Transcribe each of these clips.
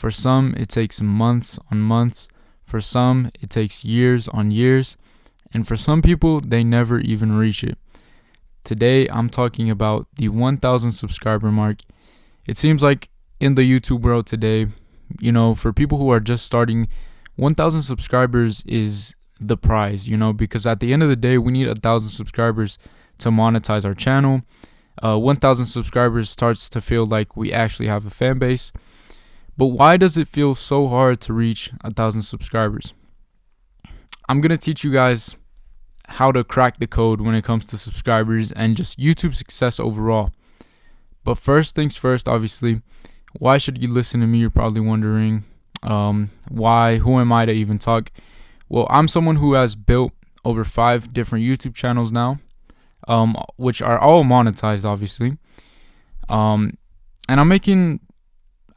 For some, it takes months on months. For some, it takes years on years. And for some people, they never even reach it. Today, I'm talking about the 1,000 subscriber mark. It seems like in the YouTube world today, for people who are just starting, 1,000 subscribers is the prize, because at the end of the day, we need 1,000 subscribers to monetize our channel. 1,000 subscribers starts to feel like we actually have a fan base. But why does it feel so hard to reach 1,000 subscribers? I'm going to teach you guys how to crack the code when it comes to subscribers and just YouTube success overall. But first things first, obviously, why should you listen to me? You're probably wondering, why? Who am I to even talk? Well, I'm someone who has built over 5 different YouTube channels now, which are all monetized, obviously. And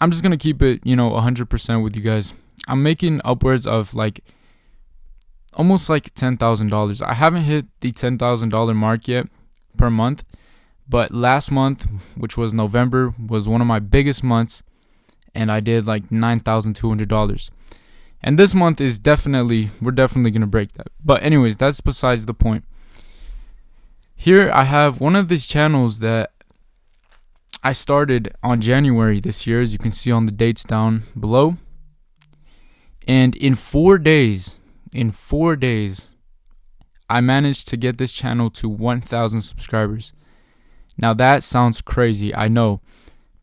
I'm just going to keep it, 100% with you guys. I'm making upwards of almost $10,000. I haven't hit the $10,000 mark yet per month, but last month, which was November, was one of my biggest months, and I did $9,200. And this month we're definitely going to break that. But anyways, that's besides the point. Here I have one of these channels that I started on January this year, as you can see on the dates down below. And in 4 days, I managed to get this channel to 1,000 subscribers. Now that sounds crazy, I know.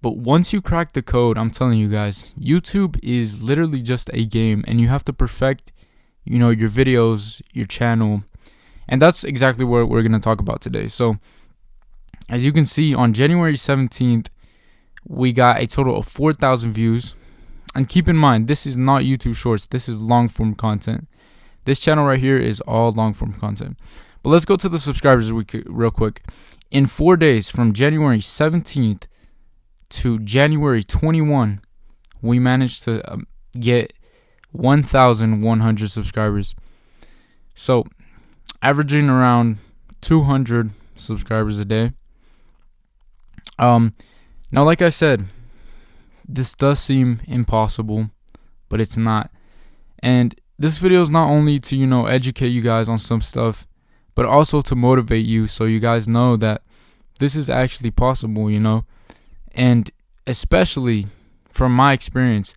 But once you crack the code, I'm telling you guys, YouTube is literally just a game, and you have to perfect, your videos, your channel. And that's exactly what we're going to talk about today. So, as you can see, on January 17th, we got a total of 4,000 views. And keep in mind, this is not YouTube Shorts. This is long-form content. This channel right here is all long-form content. But let's go to the subscribers real quick. In 4 days, from January 17th to January 21, we managed to get 1,100 subscribers. So, averaging around 200 subscribers a day. Now, like I said, this does seem impossible, but it's not. And this video is not only to, educate you guys on some stuff, but also to motivate you so you guys know that this is actually possible, And especially from my experience,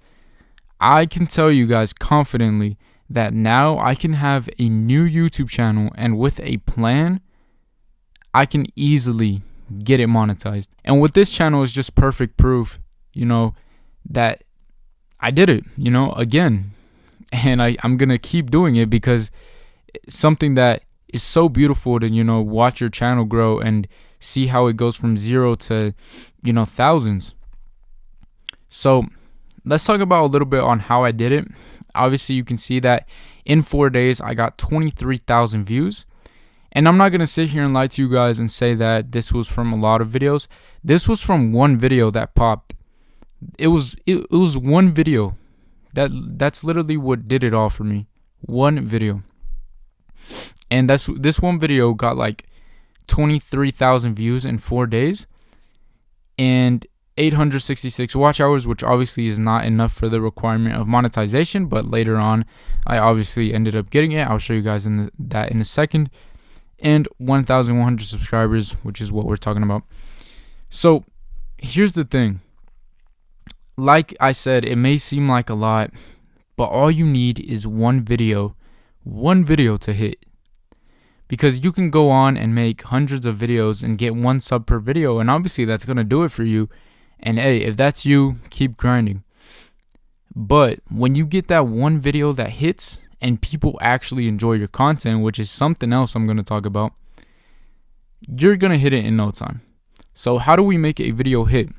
I can tell you guys confidently that now I can have a new YouTube channel, and with a plan, I can easily get it monetized. And with this channel is just perfect proof, that I did it, again. And I'm going to keep doing it because it's something that is so beautiful to, watch your channel grow and see how it goes from 0 to, thousands. So let's talk about a little bit on how I did it. Obviously, you can see that in 4 days, I got 23,000 views. And I'm not going to sit here and lie to you guys and say that this was from a lot of videos. This was from one video that popped. It was one video. That's literally what did it all for me. One video. And this one video got 23,000 views in 4 days and 866 watch hours, which obviously is not enough for the requirement of monetization, but later on I obviously ended up getting it. I'll show you guys that in a second. And 1,100 subscribers, which is what we're talking about. So here's the thing. Like I said, it may seem like a lot, but all you need is one video to hit. Because you can go on and make hundreds of videos and get 1 sub per video, and obviously that's going to do it for you. And hey, if that's you, keep grinding. But when you get that one video that hits and people actually enjoy your content, which is something else I'm going to talk about, you're going to hit it in no time. So how do we make a video hit?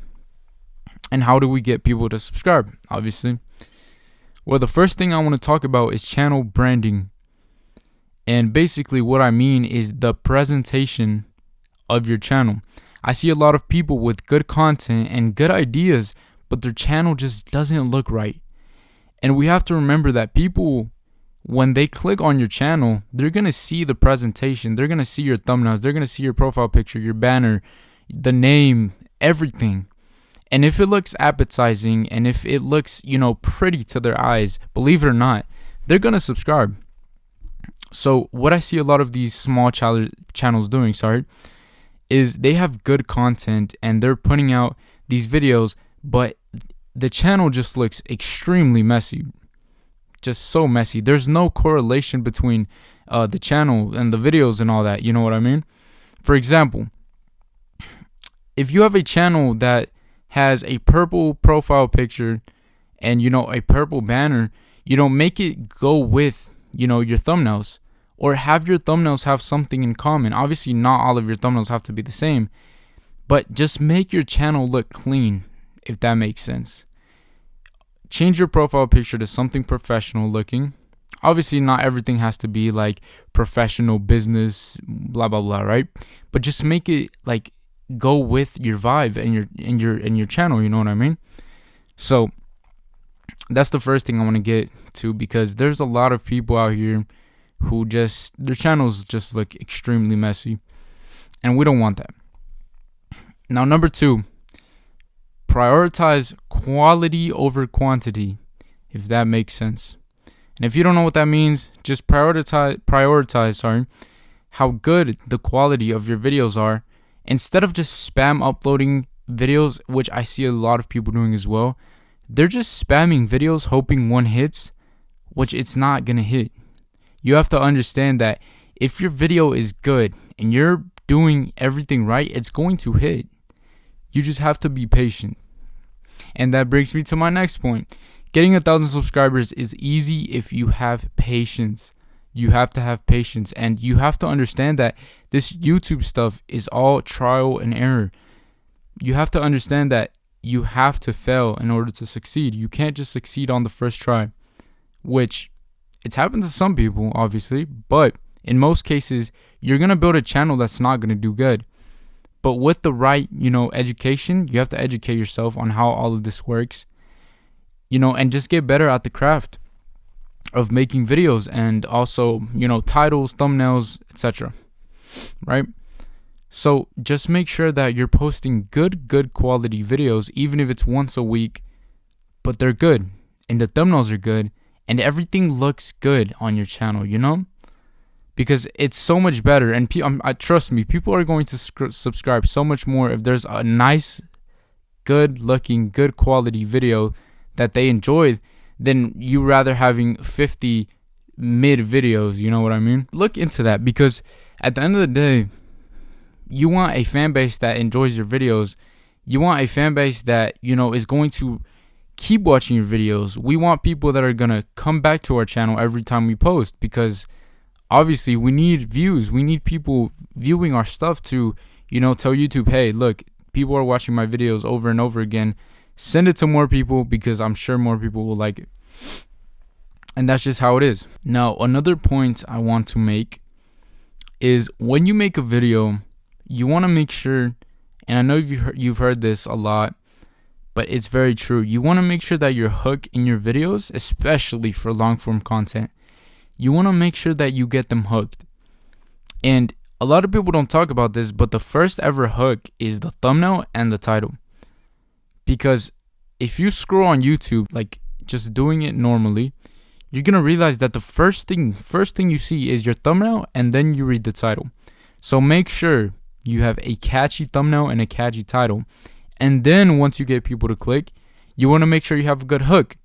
And how do we get people to subscribe? Obviously, well, the first thing I want to talk about is channel branding. And basically what I mean is the presentation of your channel. I see a lot of people with good content and good ideas, but their channel just doesn't look right. And we have to remember that people, when they click on your channel, they're going to see the presentation. They're going to see your thumbnails. They're going to see your profile picture, your banner, the name, everything. And if it looks appetizing and if it looks, pretty to their eyes, believe it or not, they're going to subscribe. So what I see a lot of these small channels doing, is they have good content and they're putting out these videos, but the channel just looks extremely messy. Just so messy. There's no correlation between the channel and the videos and all that. You know what I mean? For example, if you have a channel that has a purple profile picture and a purple banner, make it go with your thumbnails, or have your thumbnails have something in common. Obviously not all of your thumbnails have to be the same, but just make your channel look clean, if that makes sense. Change your profile picture to something professional looking. Obviously not everything has to be like professional business, blah blah blah, right? But just make it like go with your vibe and your channel, you know what I mean? So that's the first thing I want to get to, because there's a lot of people out here who their channels just look extremely messy, and we don't want that. Now, number 2, prioritize quality over quantity, if that makes sense. And if you don't know what that means, just prioritize how good the quality of your videos are, instead of just spam uploading videos, which I see a lot of people doing as well. They're just spamming videos hoping one hits, which it's not gonna hit. You have to understand that if your video is good and you're doing everything right, it's going to hit. You just have to be patient. And that brings me to my next point. Getting 1,000 subscribers is easy if you have patience. You have to have patience, and you have to understand that this YouTube stuff is all trial and error. You have to understand that you have to fail in order to succeed. You can't just succeed on the first try, which it's happened to some people, obviously, but in most cases, you're going to build a channel that's not going to do good. But with the right, education, you have to educate yourself on how all of this works, and just get better at the craft of making videos, and also, titles, thumbnails, etc. Right? So just make sure that you're posting good quality videos, even if it's once a week, but they're good and the thumbnails are good and everything looks good on your channel, because it's so much better. And trust me, people are going to subscribe so much more if there's a nice, good looking, good quality video that they enjoy, than you rather having 50 mid videos. You know what I mean? Look into that, because at the end of the day, you want a fan base that enjoys your videos. You want a fan base that, is going to keep watching your videos. We want people that are going to come back to our channel every time we post, because obviously we need views. We need people viewing our stuff to, tell YouTube, hey, look, people are watching my videos over and over again. Send it to more people, because I'm sure more people will like it. And that's just how it is. Now, another point I want to make is when you make a video, you want to make sure, and I know you've heard this a lot, but it's very true. You want to make sure that your hook in your videos, especially for long form content, you want to make sure that you get them hooked. And a lot of people don't talk about this, but the first ever hook is the thumbnail and the title. Because if you scroll on YouTube, like just doing it normally, you're going to realize that the first thing you see is your thumbnail, and then you read the title. So make sure you have a catchy thumbnail and a catchy title. And then once you get people to click, you want to make sure you have a good hook.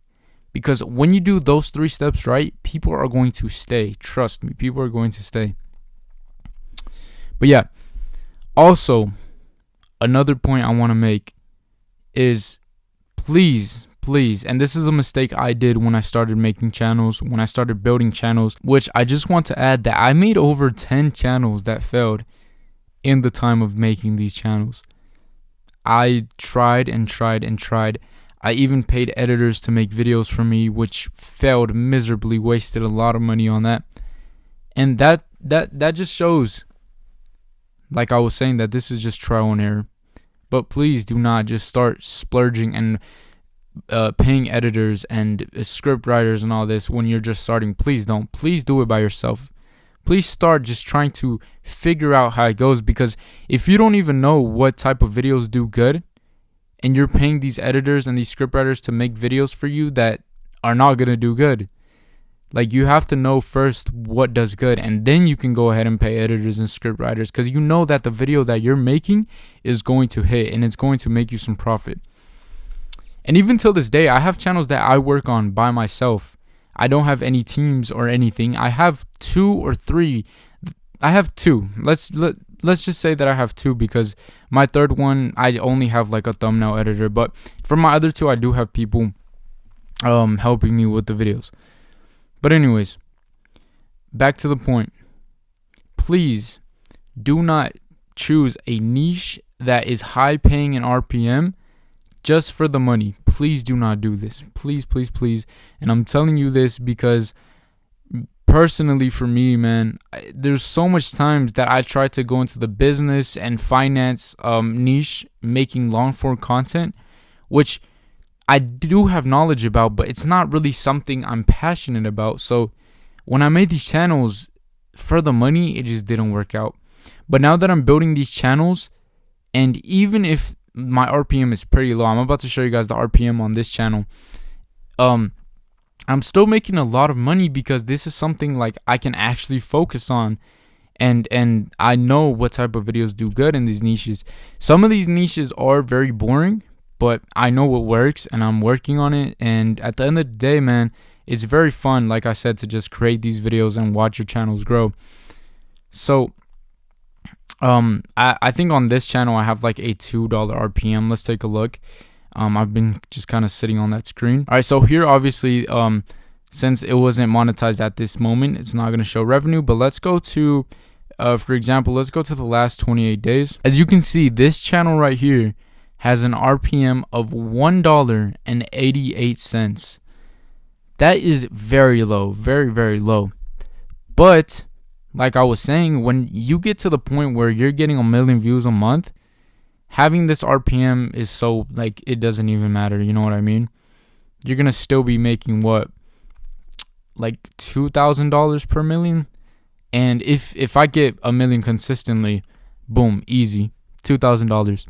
Because when you do those 3 steps right, people are going to stay. Trust me, people are going to stay. But yeah, also, another point I want to make is please, and this is a mistake I did when I started making channels, when I started building channels, which I just want to add that I made over 10 channels that failed in the time of making these channels. I tried and tried and tried. I even paid editors to make videos for me, which failed miserably, wasted a lot of money on that. And that just shows, like I was saying, that this is just trial and error. But please do not just start splurging and paying editors and script writers and all this when you're just starting. Please don't. Please do it by yourself. Please start just trying to figure out how it goes, because if you don't even know what type of videos do good, and you're paying these editors and these scriptwriters to make videos for you that are not going to do good. Like, you have to know first what does good, and then you can go ahead and pay editors and scriptwriters, because you know that the video that you're making is going to hit and it's going to make you some profit. And even till this day, I have channels that I work on by myself. I don't have any teams or anything. I have two or three. I have two. Let's just say that I have two, because my third one, I only have like a thumbnail editor. But for my other two, I do have people helping me with the videos. But anyways, back to the point. Please do not choose a niche that is high paying in RPM just for the money. Please do not do this. Please, please, please. And I'm telling you this because personally for me, man, there's so much times that I try to go into the business and finance niche, making long form content, which I do have knowledge about, but it's not really something I'm passionate about. So when I made these channels for the money, it just didn't work out. But now that I'm building these channels, and even if my RPM is pretty low, I'm about to show you guys the RPM on this channel. I'm still making a lot of money because this is something like I can actually focus on, and I know what type of videos do good in these niches. Some of these niches are very boring, but I know what works and I'm working on it. And at the end of the day, man, it's very fun, like I said, to just create these videos and watch your channels grow. So I think on this channel I have like a $2 RPM. Let's take a look. I've been just kind of sitting on that screen. All right, so here obviously since it wasn't monetized at this moment, it's not going to show revenue. But let's go to for example, let's go to the last 28 days. As you can see, this channel right here has an RPM of $1.88. That is very low, very, very low. But like I was saying, when you get to the point where you're getting 1 million views a month, having this RPM is so, like, it doesn't even matter. You know what I mean? You're going to still be making what? Like $2,000 per million? And if I get 1 million consistently, boom, easy, $2,000.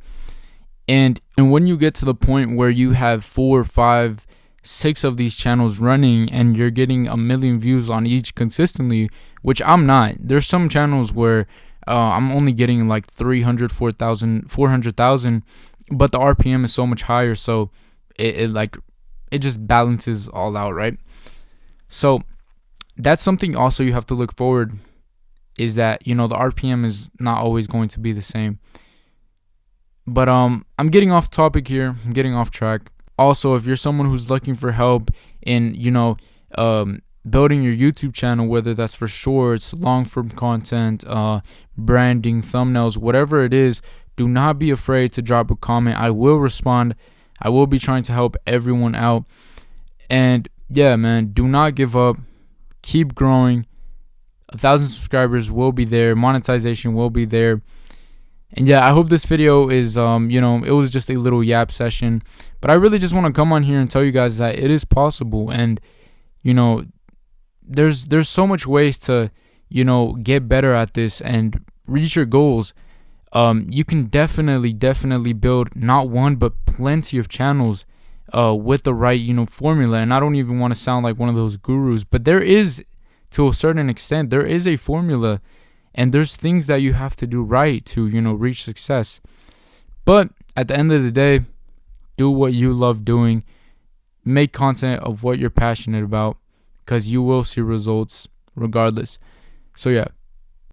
And when you get to the point where you have 4, 5, 6 of these channels running and you're getting 1 million views on each consistently, which I'm not. There's some channels where I'm only getting like 300, 400,000, but the RPM is so much higher, so it just balances all out, right? So that's something also you have to look forward, is that, you know, the RPM is not always going to be the same. But I'm getting off topic here. I'm getting off track. Also, if you're someone who's looking for help in, you know, building your YouTube channel, whether that's for shorts, long form content, branding, thumbnails, whatever it is, do not be afraid to drop a comment. I will respond. I will be trying to help everyone out. And yeah, man, do not give up. Keep growing. 1,000 subscribers will be there. Monetization will be there. And yeah, I hope this video is, you know, it was just a little yap session. But I really just want to come on here and tell you guys that it is possible. And, you know, there's so much ways to, you know, get better at this and reach your goals. You can definitely build not one, but plenty of channels with the right, you know, formula. And I don't even want to sound like one of those gurus, but there is, to a certain extent, there is a formula. And there's things that you have to do right to, you know, reach success. But at the end of the day, do what you love doing. Make content of what you're passionate about, because you will see results regardless. So yeah,